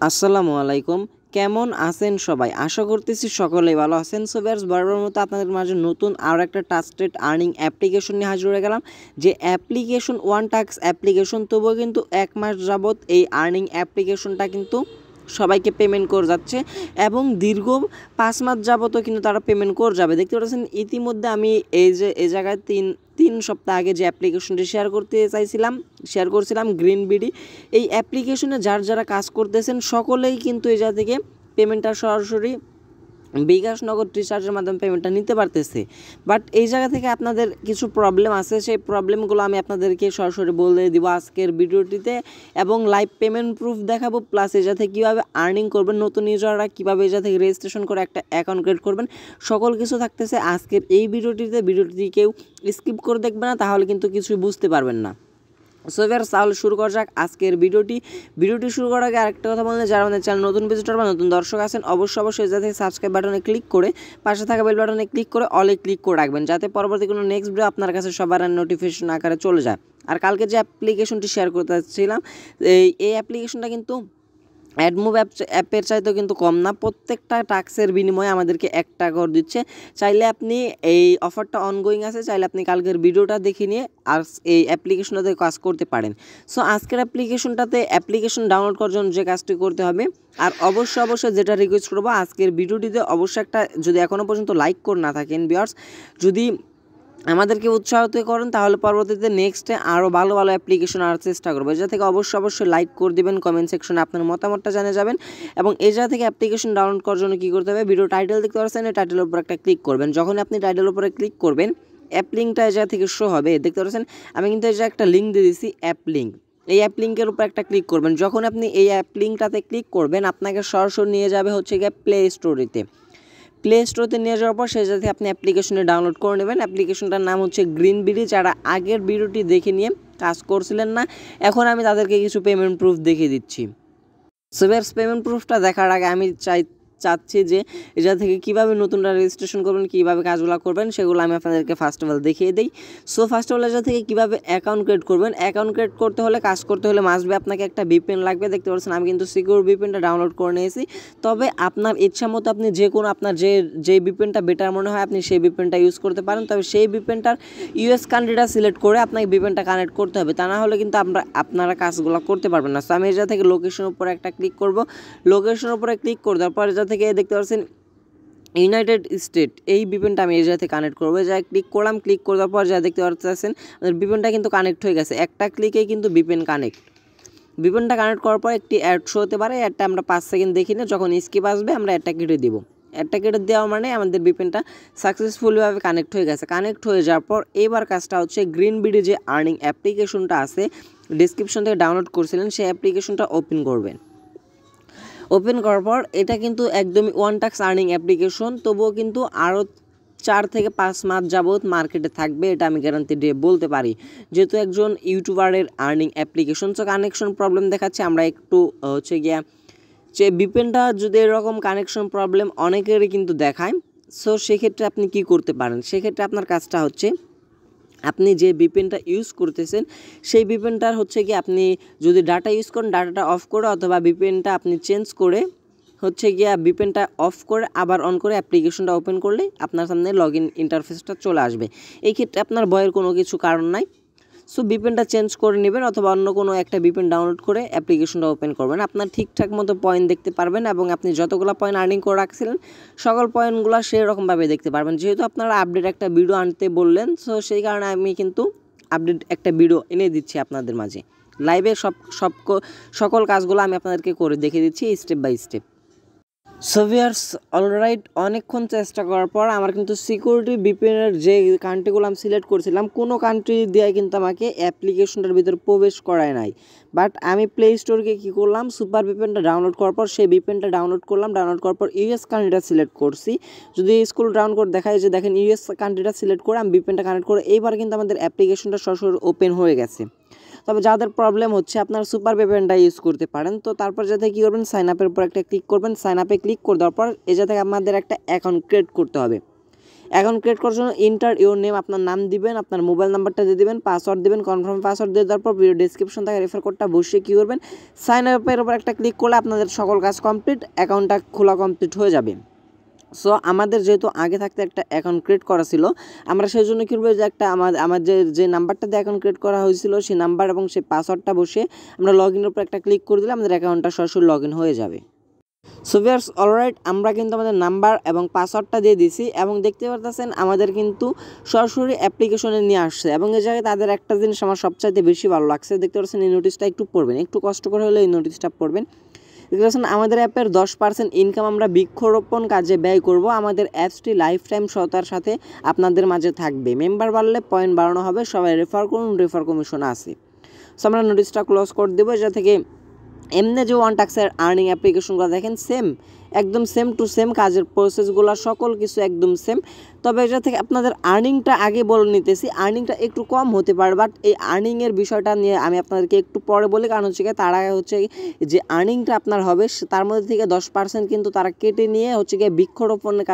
আসসালামু আলাইকুম। কেমন আছেন সবাই? আশা করতেছি সকলেই ভালো আছেন। সো ভিউয়ার্স, বরাবরের মতো আপনাদের মাঝে নতুন আরও একটা ট্রাস্টেড আর্নিং অ্যাপ্লিকেশন নিয়ে হাজির হয়ে গেলাম। যে অ্যাপ্লিকেশন ওয়ান টাস্ক অ্যাপ্লিকেশন, তবুও কিন্তু ১ মাস যাবৎ এই আর্নিং অ্যাপ্লিকেশনটা কিন্তু সবাইকে পেমেন্ট করে যাচ্ছে এবং দীর্ঘ ৫ মাস যাবতও কিন্তু তারা পেমেন্ট করে যাবে। দেখতে পাচ্ছেন ইতিমধ্যে আমি এই জায়গায় তিন সপ্তাহ আগে যে অ্যাপ্লিকেশনটি শেয়ার করছিলাম গ্রিন বিডি। এই অ্যাপ্লিকেশনে যারা কাজ করতেছেন সকলেই কিন্তু এই জায়গা থেকে পেমেন্টটা সরাসরি বিকাশ নগদ রিচার্জের মাধ্যমে পেমেন্টটা নিতে পারতেছে। বাট এই জায়গা থেকে আপনাদের কিছু প্রবলেম আছে, সেই প্রবলেমগুলো আমি আপনাদেরকে সরাসরি বলে দিব আজকের ভিডিওটিতে এবং লাইভ পেমেন্ট প্রুফ দেখাবো। প্লাস এই জায়গা থেকে কীভাবে আর্নিং করবেন, নতুন ইউজাররা কীভাবে এই জায়গা থেকে রেজিস্ট্রেশন করে একটা অ্যাকাউন্ট ক্রিয়েট করবেন, সকল কিছু থাকতেছে আজকের এই ভিডিওটিতে। ভিডিওটি কেউ স্কিপ করে দেখবে না, তাহলে কিন্তু কিছুই বুঝতে পারবেন না। সো ভিউয়ার্স, তাহলে শুরু করা যাক আজকের ভিডিওটি শুরু করার আগে আরেকটা কথা বললে, যারা আমাদের চ্যানেল নতুন ভিজিটর বা নতুন দর্শক আছেন, অবশ্যই যাতে সাবস্ক্রাইব বাটনে ক্লিক করে পাশে থাকা বেল বাটনে ক্লিক করে অলে ক্লিক করে রাখবেন, যাতে পরবর্তী কোনো নেক্সট ভিডিও আপনার কাছে সবার নোটিফিকেশন আকারে চলে যায়। আর কালকে যে অ্যাপ্লিকেশনটি শেয়ার করতে চাচ্ছিলাম, এই অ্যাপ্লিকেশনটা কিন্তু অ্যাডমুভ অ্যাপের চাইতেও কিন্তু কম না। প্রত্যেকটা টাস্কের বিনিময়ে আমাদেরকে ১ টাকা করে দিচ্ছে। চাইলে আপনি এই অফারটা অনগোয়িং আছে, চাইলে আপনি কালকের ভিডিওটা দেখে নিয়ে আর এই অ্যাপ্লিকেশনটাতে কাজ করতে পারেন। সো আজকের অ্যাপ্লিকেশন ডাউনলোড করার জন্য যে কাজটি করতে হবে, আর অবশ্যই যেটা রিকোয়েস্ট করবো, আজকের ভিডিওটিতে অবশ্যই একটা, যদি এখনও পর্যন্ত লাইক করে না থাকেন ভিউয়ার্স, যদি আমাদেরকে উৎসাহিত করেন তাহলে পরবর্তীতে নেক্সটে আরও ভালো অ্যাপ্লিকেশন আনার চেষ্টা করবো। এই জায়গা থেকে অবশ্যই লাইক করে দেবেন, কমেন্ট সেকশনে আপনার মতামতটা জানিয়ে যাবেন। এবং এই জায়গা থেকে অ্যাপ্লিকেশন ডাউনলোড করার জন্য কী করতে হবে, ভিডিও টাইটেল দেখতে পাচ্ছেন, এই টাইটেলের উপর একটা ক্লিক করবেন। যখন আপনি টাইটেলের উপরে ক্লিক করবেন, অ্যাপ লিঙ্কটা এই জায়গা থেকে শো হবে, দেখতে পাচ্ছেন। আমি কিন্তু এই জায়গায় একটা লিঙ্ক দিয়ে দিচ্ছি, অ্যাপ লিঙ্ক। এই অ্যাপ লিঙ্কের উপর একটা ক্লিক করবেন। যখন আপনি এই অ্যাপ লিঙ্কটাতে ক্লিক করবেন, আপনাকে সরাসরি নিয়ে যাবে হচ্ছে গিয়ে প্লে স্টোরে নিয়ে যাওয়ার পর সেই সাথে আপনি অ্যাপ্লিকেশনে ডাউনলোড করে নেবেন। অ্যাপ্লিকেশনটার নাম হচ্ছে গ্রিন বিডি। যারা আগের ভিডিওটি দেখে নিয়ে কাজ করছিলেন না, এখন আমি তাদেরকে কিছু পেমেন্ট প্রুফ দেখিয়ে দিচ্ছি। সো ভিউয়ার্স, পেমেন্ট প্রুফটা দেখার আগে আমি চাচ্ছি যে এটা থেকে কীভাবে নতুনরা রেজিস্ট্রেশন করবেন, কীভাবে কাজগুলো করবেন, সেগুলো আমি আপনাদেরকে ফার্স্ট অফ অল দেখিয়ে দিই। সো ফার্স্ট অফ অল এটা থেকে কীভাবে অ্যাকাউন্ট ক্রিয়েট করবেন, অ্যাকাউন্ট ক্রিয়েট করতে হলে, কাজ করতে হলে মাস্ট বি আপনাকে একটা ভিপিএন লাগবে। দেখতে পাচ্ছেন আমি কিন্তু সিকিউর ভিপিএনটা ডাউনলোড করে নিয়েছি। তবে আপনার ইচ্ছা মতো আপনি যে কোনো, আপনার যে ভিপিএনটা বেটার মনে হয় আপনি সেই ভিপিএনটা ইউজ করতে পারেন। তবে সেই ভিপিএনটার ইউএস কান্ট্রিটা সিলেক্ট করে আপনাকে ভিপিএনটা কানেক্ট করতে হবে, তা না হলে কিন্তু আপনারা কাজগুলো করতে পারবেন না। সো আমি এটা থেকে লোকেশনের উপরে একটা ক্লিক করব। লোকেশনের উপরে ক্লিক করে দেওয়ার পর এটা থেকে দেখতে পাচ্ছেন ইউনাইটেড স্টেট, এই ভিপিএনটা আমি এই জায়গা থেকে কানেক্ট করবো। যা ক্লিক করলাম, ক্লিক করে দেওয়ার পর যা দেখতে পাচ্ছেন ভিপিএনটা কিন্তু কানেক্ট হয়ে গেছে। একটা ক্লিকেই কিন্তু ভিপিএনটা কানেক্ট করার পর একটি অ্যাড শো হতে পারে। অ্যাডটা আমরা ৫ সেকেন্ড দেখি না, যখন স্কিপ আসবে আমরা অ্যাডটা কেটে দিব। অ্যাডটা কেটে দেওয়া মানে আমাদের ভিপিএনটা সাকসেসফুলিভাবে কানেক্ট হয়ে গেছে। কানেক্ট হয়ে যাওয়ার পর এবার কাজটা হচ্ছে, গ্রিন বিডি যে আর্নিং অ্যাপ্লিকেশনটা আছে, ডিসক্রিপশন থেকে ডাউনলোড করছিলেন, সেই অ্যাপ্লিকেশনটা ওপেন করবেন। ওপেন করার পর এটা কিন্তু একদমই ওয়ান টাস্ক আর্নিং অ্যাপ্লিকেশন, তবুও কিন্তু আরও 4 থেকে 5 মাস যাবৎ মার্কেটে থাকবে, এটা আমি গ্যারান্টি দিয়ে বলতে পারি, যেহেতু একজন ইউটিউবারের earning application. So connection problem দেখাচ্ছে, আমরা একটু হচ্ছে গিয়া যে ভিপিএনটা যদি এরকম কানেকশন প্রবলেম অনেকেরই কিন্তু দেখায়। সো সেক্ষেত্রে আপনি কি করতে পারেন, সেক্ষেত্রে আপনার কাজটা হচ্ছে, আপনি যে ভিপিএনটা ইউজ করতেছেন সেই ভিপিএনটার হচ্ছে কি, আপনি যদি ডাটা ইউজ করেন ডাটাটা অফ করে, অথবা ভিপিএনটা আপনি চেঞ্জ করে হচ্ছে গিয়া ভিপিএনটা অফ করে আবার অন করে অ্যাপ্লিকেশনটা ওপেন করলে আপনার সামনে লগ ইন ইন্টারফেসটা চলে আসবে। এই ক্ষেত্রে আপনার ভয়ের কোনো কিছু কারণ নাই। সো ভিপিএনটা চেঞ্জ করে নেবেন, অথবা অন্য কোনো একটা ভিপিএন ডাউনলোড করে অ্যাপ্লিকেশনটা ওপেন করবেন। আপনার ঠিকঠাক মতো পয়েন্ট দেখতে পারবেন এবং আপনি যতগুলো পয়েন্ট আর্নিং করে রাখছিলেন সকল পয়েন্টগুলো সেরকমভাবে দেখতে পারবেন। যেহেতু আপনারা আপডেট একটা ভিডিও আনতে বললেন, সো সেই কারণে আমি কিন্তু আপডেট একটা ভিডিও এনে দিচ্ছি আপনাদের মাঝে। লাইভে সকল কাজগুলো আমি আপনাদেরকে করে দেখিয়ে দিচ্ছি step by step. So viewers, alright, অনেকক্ষণ চেষ্টা করার পর আমার কিন্তু সিকিউরিটি ভিপিএনের যে কান্ট্রিগুলো আমি সিলেক্ট করছিলাম, কোনো কান্ট্রি দিয়ে কিন্তু আমাকে অ্যাপ্লিকেশনটার ভিতরে প্রবেশ করায় নাই। বাট আমি প্লে স্টোরকে কী করলাম, সুপার ভিপিএনটা ডাউনলোড করার পর সেই ভিপিএনটা ডাউনলোড করার পর ইউএস কান্ট্রিটা সিলেক্ট করছি। যদি স্কুল ডাউনলোড করে দেখায় যে দেখেন ইউএস কান্ট্রিটা সিলেক্ট করে আমি ভিপিএনটা কানেক্ট করে এইবার কিন্তু আমাদের অ্যাপ্লিকেশনটা সরাসরি ওপেন হয়ে গেছে। তবে যাদের প্রবলেম হচ্ছে আপনারা সুপার ভিপিএনটা ইউজ করতে পারেন। তো তারপর যাতে কী করবেন, সাইন আপের উপর একটা ক্লিক করবেন। সাইন আপে ক্লিক করে দেওয়ার পর এই যাতে আমাদের একটা অ্যাকাউন্ট ক্রিয়েট করতে হবে। অ্যাকাউন্ট ক্রিয়েট করার জন্য ইন্টার ইউর নেম, আপনার নাম দিবেন, আপনার মোবাইল নাম্বারটা দিয়ে দিবেন, পাসওয়ার্ড দিবেন, কনফার্ম পাসওয়ার্ড দিয়ে দেওয়ার পর ভিডিও ডেসক্রিপশন থেকে রেফার কোডটা বসিয়ে কী করবেন, সাইন আপের উপর একটা ক্লিক করলে আপনাদের সকল কাজ কমপ্লিট, অ্যাকাউন্টটা খোলা কমপ্লিট হয়ে যাবে। সো আমাদের যেহেতু আগে থাকতে একটা অ্যাকাউন্ট ক্রিয়েট করা ছিল, আমরা সেই জন্য কী করবো যে একটা আমার যে নাম্বারটা দিয়ে অ্যাকাউন্ট ক্রিয়েট করা হয়েছিল সেই নাম্বার এবং সেই পাসওয়ার্ডটা বসে আমরা লগ ইনের উপর একটা ক্লিক করে দিলে আমাদের অ্যাকাউন্টটা সরাসরি লগ ইন হয়ে যাবে। সো ভিউয়ার্স অলরাইট, আমরা কিন্তু আমাদের নাম্বার এবং পাসওয়ার্ডটা দিয়ে দিছি এবং দেখতে পারতেছেন আমাদের কিন্তু সরাসরি অ্যাপ্লিকেশনে নিয়ে আসছে। এবং এই জায়গায় তাদের একটা জিনিস আমার সবচাইতে বেশি ভালো লাগছে, দেখতে পাচ্ছেন এই নোটিশটা একটু পড়বেন, একটু কষ্ট করে হলে এই নোটিশটা পড়বেন। দেখতে পাচ্ছেন আমাদের অ্যাপের 10% ইনকাম আমরা বৃক্ষরোপণ কাজে ব্যয় করব, আমাদের অ্যাপসটি লাইফ টাইম সততার সাথে আপনাদের মাঝে থাকবে, মেম্বার বাড়লে পয়েন্ট বাড়ানো হবে, সবাই রেফার করুন, রেফার কমিশন আছে। সো আমরা নোটিশটা ক্লোজ করে দেবো। যা থেকে এমনি যে ওয়ান টাক্সের আর্নিং অ্যাপ্লিকেশনগুলো দেখেন সেম, একদম সেম টু সেম কাজের প্রসেসগুলো সকল কিছু একদম সেম। তবে এটা থেকে আপনাদের আর্নিংটা আগে বলে নিতেছি, আর্নিংটা একটু কম হতে পারে, বাট এই আর্নিংয়ের বিষয়টা নিয়ে আমি আপনাদেরকে একটু পরে বলি। কারণ হচ্ছে তার আগে হচ্ছে যে আর্নিংটা আপনার হবে তার মধ্যে থেকে 10% কিন্তু তারা কেটে নিয়ে হচ্ছে গিয়ে বৃক্ষরোপণের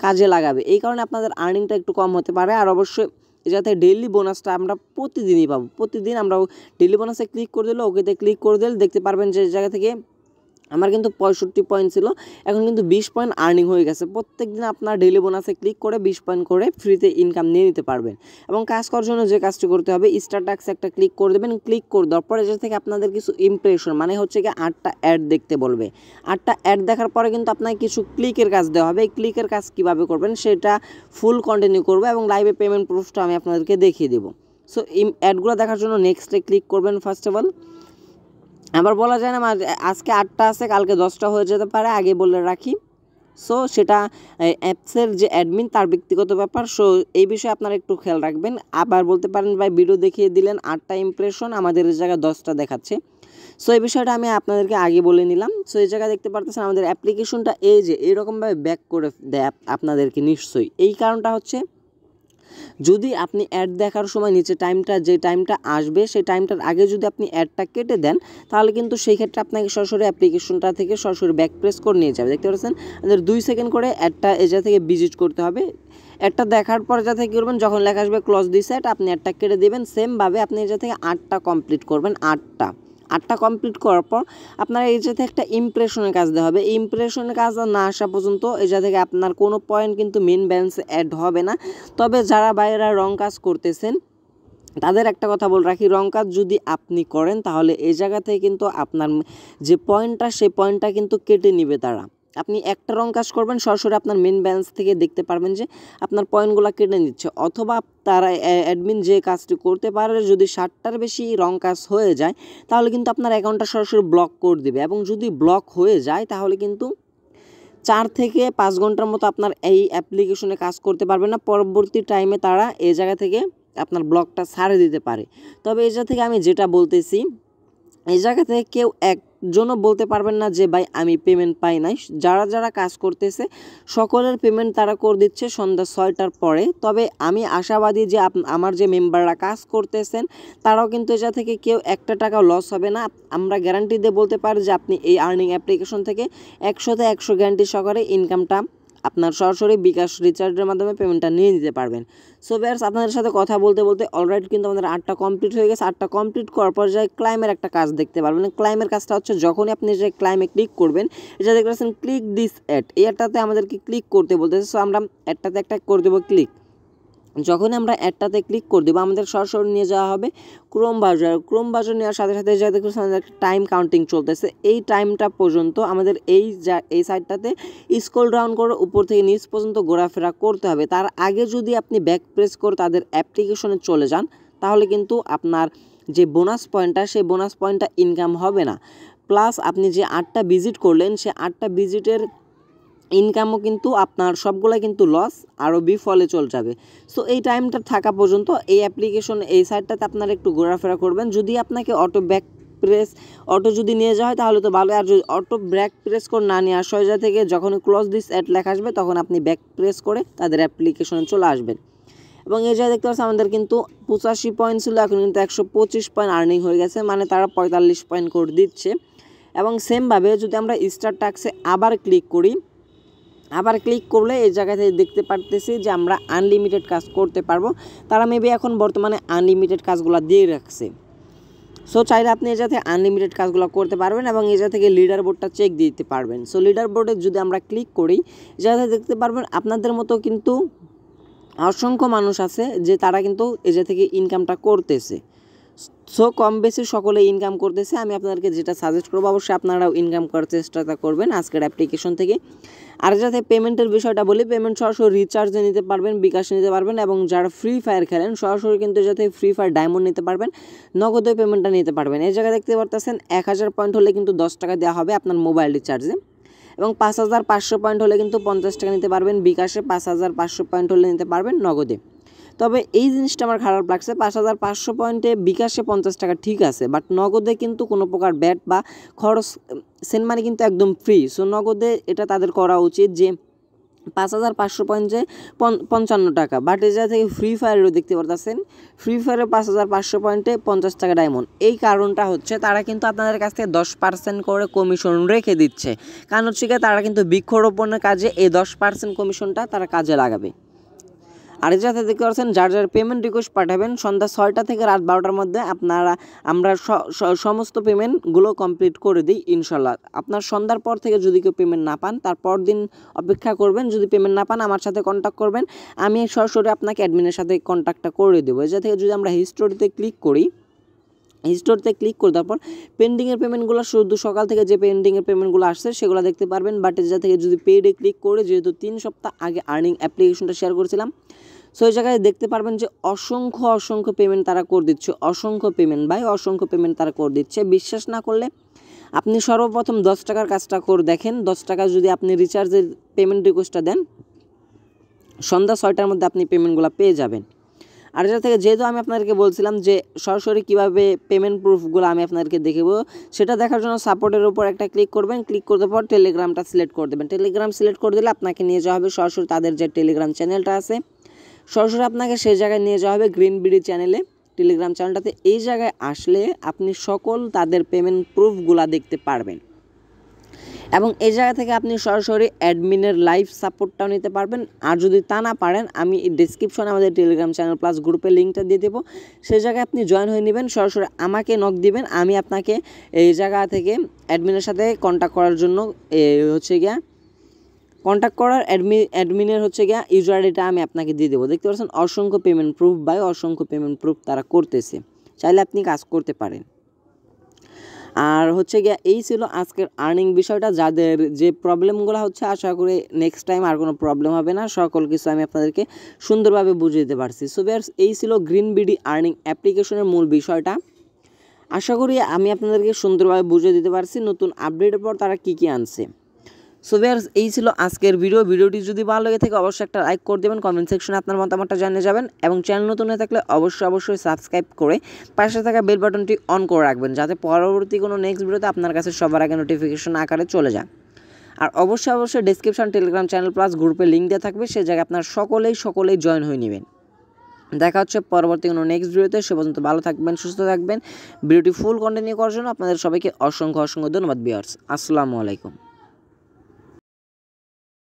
কাজে লাগাবে, এই কারণে আপনাদের আর্নিংটা একটু কম হতে পারে। আর অবশ্যই যাতে ডেইলি বোনাসটা আমরা প্রতিদিনই পাবো, প্রতিদিন আমরা ডেইলি বোনাসে ক্লিক করে দিলে, ওকেতে ক্লিক করে দিলে দেখতে পারবেন যে জায়গা থেকে আমার কিন্তু 65 পয়েন্ট ছিল, এখন কিন্তু 20 পয়েন্ট আর্নিং হয়ে গেছে। প্রত্যেক দিন আপনার ডেইলি বোনাসে ক্লিক করে 20 পয়েন্ট করে ফ্রিতে ইনকাম নিয়ে নিতে পারবেন। এবং কাজ করার জন্য যে কাজটি করতে হবে, স্টার টাক্সে একটা ক্লিক করে দেবেন, ক্লিক করে দেওয়ার পরে এটা থেকে আপনাদের কিছু ইমপ্রেশন মানে হচ্ছে কি 8টা অ্যাড দেখতে বলবে। 8টা অ্যাড দেখার পরে কিন্তু আপনাকে কিছু ক্লিকের কাজ দেওয়া হবে। এই ক্লিকের কাজ কীভাবে করবেন সেটা ফুল কন্টিনিউ করবো এবং লাইভে পেমেন্ট প্রুফটা আমি আপনাদেরকে দেখিয়ে দেবো। সো অ্যাডগুলো দেখার জন্য নেক্সটে ক্লিক করবেন ফার্স্ট অফ অল। আবার বলা যায় না আজকে 8টা আছে কালকে 10টা হয়ে যেতে পারে, আগে বলে রাখি। সো সেটা অ্যাপসের যে অ্যাডমিন তার ব্যক্তিগত ব্যাপার। সো এই বিষয়ে আপনারা একটু খেয়াল রাখবেন। আবার বলতে পারেন ভাই ভিডিও দেখিয়ে দিলেন 8টা ইমপ্রেশন, আমাদের এই জায়গায় 10টা দেখাচ্ছে। সো এই বিষয়টা আমি আপনাদেরকে আগে বলে নিলাম। সো এই জায়গায় দেখতে পারতেছেন আমাদের অ্যাপ্লিকেশনটা এই যে এরকমভাবে ব্যাক করে দেয় আপনাদেরকে নিশ্চয়ই। এই কারণটা হচ্ছে যদি আপনি অ্যাড দেখার সময় নিচে যে টাইমটা আসবে সেই টাইমটার আগে যদি আপনি অ্যাডটা কেটে দেন তাহলে কিন্তু সেই ক্ষেত্রে আপনাকে সরাসরি অ্যাপ্লিকেশনটা থেকে সরাসরি ব্যাক প্রেস করে নিয়ে যাবে। দেখতে পাচ্ছেন আমাদের 2 সেকেন্ড করে অ্যাডটা এজা থেকে ভিজিট করতে হবে। অ্যাডটা দেখার পর যা থেকে করবেন, যখন লেখা আসবে ক্লোজ দিস অ্যাড আপনি অ্যাডটা কেটে দেবেন। সেমভাবে আপনি এজা থেকে 8টা কমপ্লিট করবেন। 8টা কমপ্লিট করার পর আপনার এই জায়গা থেকে একটা ইমপ্রেশনের কাজ দেওয়া হবে। ইমপ্রেশনের কাজ না আসা পর্যন্ত এই জায়গা থেকে আপনার কোনো পয়েন্ট কিন্তু মেন ব্যালেন্সে অ্যাড হবে না। তবে যারা বাইরে রং কাজ করতেছেন তাদের একটা কথা বলে রাখি, রং কাজ যদি আপনি করেন তাহলে এই জায়গা থেকে কিন্তু আপনার যে পয়েন্টটা সেই পয়েন্টটা কিন্তু কেটে নিবে তারা। আপনি একটা রং কাজ করবেন সরাসরি আপনার মেন ব্যালেন্স থেকে দেখতে পারবেন যে আপনার পয়েন্টগুলো কেটে নিচ্ছে। অথবা তারা অ্যাডমিন যে কাজটি করতে পারে, যদি 60টার বেশি রং কাজ হয়ে যায় তাহলে কিন্তু আপনার অ্যাকাউন্টটা সরাসরি ব্লক করে দেবে। এবং যদি ব্লক হয়ে যায় তাহলে কিন্তু 4 থেকে 5 ঘন্টার মতো আপনার এই অ্যাপ্লিকেশনে কাজ করতে পারবে না। পরবর্তী টাইমে তারা এই জায়গা থেকে আপনার ব্লকটা ছাড়ে দিতে পারে। তবে এই জায়গা থেকে আমি যেটা বলতেছি, এই জায়গা থেকে কেউ একজনও বলতে পারবেন না যে ভাই আমি পেমেন্ট পাই নাই। যারা কাজ করতেছে সকলের পেমেন্ট তারা করে দিচ্ছে সন্ধ্যা 6টার পরে। তবে আমি আশাবাদী যে আমার যে মেম্বাররা কাজ করতেছেন তারাও কিন্তু এটা থেকে কেউ একটা টাকা লস হবে না। আমরা গ্যারান্টি দিয়ে বলতে পারি যে আপনি এই আর্নিং অ্যাপ্লিকেশন থেকে 100তে 100 গ্যারান্টি সহকারে ইনকামটা আপনার সরাসরি বিকাশ রিচার্জের মাধ্যমে পেমেন্টটা নিয়ে নিতে পারবেন। সো ভিউয়ার্স আপনাদের সাথে কথা বলতে বলতে অলরেডি কিন্তু আমাদের 8টা কমপ্লিট হয়ে গেছে। 8টা কমপ্লিট করার পর যায় ক্লাইমের একটা কাজ দেখতে পারবেন। ক্লাইমের কাজটা হচ্ছে যখনই আপনি যে ক্লাইমে ক্লিক করবেন, এটা দেখতে পাচ্ছেন ক্লিক দিস অ্যাড, এই অ্যাডটাতে আমাদেরকে ক্লিক করতে বলতেছে। সো আমরা অ্যাডটাতে একটা করে দেবো ক্লিক। যখনই আমরা অ্যাডটাতে ক্লিক করে দেবো আমাদের সরাসরি নিয়ে যাওয়া হবে ক্রোম ব্রাউজার নেওয়ার সাথে সাথে যা দেখুন আমাদের একটা টাইম কাউন্টিং চলতেছে। এই টাইমটা পর্যন্ত আমাদের এই সাইডটাতে স্ক্রল ডাউন করে উপর থেকে নিচ পর্যন্ত ঘোরাফেরা করতে হবে। তার আগে যদি আপনি ব্যাক প্রেস করে তাদের অ্যাপ্লিকেশনে চলে যান তাহলে কিন্তু আপনার যে বোনাস পয়েন্টটা সেই বোনাস পয়েন্টটা ইনকাম হবে না। প্লাস আপনি যে 8টা ভিজিট করলেন সেই 8টা ভিজিটের ইনকামও কিন্তু আপনার সবগুলাই কিন্তু লস আরও বিফলে চলে যাবে। সো এই টাইমটা থাকা পর্যন্ত এই অ্যাপ্লিকেশন এই সাইডটাতে আপনারা একটু ঘোরাফেরা করবেন। যদি আপনাকে অটো যদি নিয়ে যাওয়া হয় তাহলে তো ভালো। আর যদি অটো ব্যাক প্রেস করে না নিয়ে আসা হয়, যা থেকে যখন ক্লোজ দিস অ্যাড লেখা আসবে তখন আপনি ব্যাক প্রেস করে তাদের অ্যাপ্লিকেশনে চলে আসবেন। এবং এই জায়গায় দেখতে পাচ্ছি আমাদের কিন্তু 85 পয়েন্ট ছিল, এখন কিন্তু 125 পয়েন্ট আর্নিং হয়ে গেছে, মানে তারা 45 পয়েন্ট করে দিচ্ছে। এবং সেমভাবে যদি আমরা স্টার টাক্সে আবার ক্লিক করি আবার ক্লিক করলে এই জায়গা থেকে দেখতে পারতেছি যে আমরা আনলিমিটেড কাজ করতে পারবো। তারা মেবি এখন বর্তমানে আনলিমিটেড কাজগুলো দিয়ে রাখছে। সো চাইলে আপনি এই জায়গা থেকে আনলিমিটেড কাজগুলো করতে পারবেন এবং এই জায়গা থেকে লিডার বোর্ডটা চেক দিতে পারবেন। সো লিডার বোর্ডে যদি আমরা ক্লিক করি, এই জায়গা থেকে দেখতে পারবেন আপনাদের মতো কিন্তু অসংখ্য মানুষ আছে যে তারা কিন্তু এই জায়গা থেকে ইনকামটা করতেছে। সো কম বেশি সকলে ইনকাম করতেছে। আমি আপনাদেরকে যেটা সাজেস্ট করবো, অবশ্যই আপনারাও ইনকাম করার চেষ্টাটা করবেন আজকের অ্যাপ্লিকেশন থেকে। আর যাতে পেমেন্টের বিষয়টা বলি, পেমেন্ট সরাসরি রিচার্জে নিতে পারবেন, বিকাশে নিতে পারবেন এবং যারা ফ্রি ফায়ার খেলেন সরাসরি কিন্তু যাতে ফ্রি ফায়ার ডায়মন্ড নিতে পারবেন, নগদে পেমেন্টটা নিতে পারবেন। এই জায়গায় দেখতে পারতেছেন 1000 পয়েন্ট হলে কিন্তু 10 টাকা দেওয়া হবে আপনার মোবাইল রিচার্জে, এবং 5500 পয়েন্ট হলে কিন্তু 50 টাকা নিতে পারবেন বিকাশে, 5500 পয়েন্ট হলে নিতে পারবেন নগদে। তবে এই জিনিসটা আমার খারাপ লাগছে, 5500 পয়েন্টে বিকাশে 50 টাকা ঠিক আছে, বাট নগদে কিন্তু কোনো প্রকার ব্যাট বা খরচ সেন্ড মানি কিন্তু একদম ফ্রি। সো নগদে এটা তাদের করা উচিত যে 5500 পয়েন্টে 55 টাকা, বাট এই জায়গা থেকে ফ্রি ফায়ারেরও দেখতে পারতেছেন ফ্রি ফায়ারে 5500 পয়েন্টে 50 টাকা ডায়মন্ড। এই কারণটা হচ্ছে তারা কিন্তু আপনাদের কাছ থেকে 10% করে কমিশন রেখে দিচ্ছে, কারণ হচ্ছে কি তারা কিন্তু বৃক্ষরোপণের কাজে এই 10% কমিশনটা তারা কাজে লাগাবে। আর এই যাতে দেখতে পাচ্ছেন যার পেমেন্ট রিকোয়েস্ট পাঠাবেন সন্ধ্যা 6টা থেকে রাত 12টার মধ্যে আমরা সমস্ত পেমেন্টগুলো কমপ্লিট করে দিই ইনশাল্লাহ। আপনার সন্ধ্যার পর থেকে যদি কেউ পেমেন্ট না পান তারপর দিন অপেক্ষা করবেন, যদি পেমেন্ট না পান আমার সাথে কন্ট্যাক্ট করবেন, আমি সরাসরি আপনাকে অ্যাডমিনের সাথে কন্ট্যাক্টটা করে দেবো। এই থেকে যদি আমরা হিস্টোরিতে ক্লিক করি, হিস্টোরিতে ক্লিক করে তারপর পেন্ডিংয়ের পেমেন্টগুলো শুধু সকাল থেকে যে পেন্ডিংয়ের পেমেন্টগুলো আসছে সেগুলো দেখতে পারবেন। বাট যা থেকে যদি পেডে ক্লিক করে, যেহেতু 3 সপ্তাহ আগে আর্নিং অ্যাপ্লিকেশনটা শেয়ার করেছিলাম, সো এই জায়গায় দেখতে পারবেন যে অসংখ্য পেমেন্ট তারা করে দিচ্ছে, অসংখ্য পেমেন্ট তারা করে দিচ্ছে। বিশ্বাস না করলে আপনি সর্বপ্রথম 10 টাকার কাজটা করে দেখেন। 10 টাকা যদি আপনি রিচার্জের পেমেন্ট রিকোয়েস্টটা দেন, সন্ধ্যা 6টার মধ্যে আপনি পেমেন্টগুলো পেয়ে যাবেন। আর এটা থেকে যেহেতু আমি আপনাদেরকে বলছিলাম যে সরাসরি কীভাবে পেমেন্ট প্রুফগুলো আমি আপনাদেরকে দেখাবো, সেটা দেখার জন্য সাপোর্টের উপর একটা ক্লিক করবেন। ক্লিক করতে পর টেলিগ্রামটা সিলেক্ট করে দেবেন। টেলিগ্রাম সিলেক্ট করে দিলে আপনাকে নিয়ে যাওয়া হবে সরাসরি তাদের যে টেলিগ্রাম চ্যানেলটা আছে, সরাসরি আপনাকে সেই জায়গায় নিয়ে যাওয়া হবে গ্রিন বিডি চ্যানেলে, টেলিগ্রাম চ্যানেলটাতে। এই জায়গায় আসলে আপনি সকল তাদের পেমেন্ট প্রুফগুলো দেখতে পারবেন এবং এই জায়গা থেকে আপনি সরাসরি অ্যাডমিনের লাইভ সাপোর্টটাও নিতে পারবেন। আর যদি তা না পারেন, আমি ডিসক্রিপশনে আমাদের টেলিগ্রাম চ্যানেল প্লাস গ্রুপের লিঙ্কটা দিয়ে দেবো, সেই জায়গায় আপনি জয়েন হয়ে নেবেন, সরাসরি আমাকে নক দিবেন, আমি আপনাকে এই জায়গা থেকে অ্যাডমিনের সাথে কন্ট্যাক্ট করার জন্য কন্ট্যাক্ট করার অ্যাডমিনের ইউজার আইডিটা আমি আপনাকে দিয়ে দেবো। দেখতে পাচ্ছেন অসংখ্য পেমেন্ট প্রুফ তারা করতেছে, চাইলে আপনি কাজ করতে পারেন। আর এই ছিল আজকের আর্নিং বিষয়টা। যাদের যে প্রবলেমগুলো হচ্ছে, আশা করি নেক্সট টাইম আর কোনো প্রবলেম হবে না, সকল কিছু আমি আপনাদেরকে সুন্দরভাবে বুঝিয়ে দিতে পারছি। সো ভিউয়ার্স, এই ছিল গ্রিন বিডি আর্নিং অ্যাপ্লিকেশনের মূল বিষয়টা। আশা করি আমি আপনাদেরকে সুন্দরভাবে বুঝিয়ে দিতে পারছি নতুন আপডেটের পর তারা কী আনছে। সো ভিউয়ার্স, এই ছিল আজকের ভিডিওটি যদি ভালো লেগে থাকে অবশ্যই একটা লাইক করে দেবেন, কমেন্ট সেকশনে আপনার মতামতটা জানিয়ে যাবেন এবং চ্যানেল নতুন হয়ে থাকলে অবশ্যই সাবস্ক্রাইব করে পাশে থাকা বেল বাটনটি অন করে রাখবেন, যাতে পরবর্তী কোনো নেক্সট ভিডিওতে আপনার কাছে সবার আগে নোটিফিকেশন আকারে চলে যায়। আর অবশ্যই ডেসক্রিপশন টেলিগ্রাম চ্যানেল প্লাস গ্রুপে লিঙ্ক দেওয়া থাকবে, সেই জায়গায় আপনার সকলেই জয়েন হয়ে নেবেন। দেখা হচ্ছে পরবর্তী কোনো নেক্সট ভিডিওতে। সে পর্যন্ত ভালো থাকবেন, সুস্থ থাকবেন। ভিডিওটি ফুল কন্টিনিউ করার জন্য আপনাদের সবাইকে অসংখ্য ধন্যবাদ ভিউয়ার্স। আসসালামু আলাইকুম।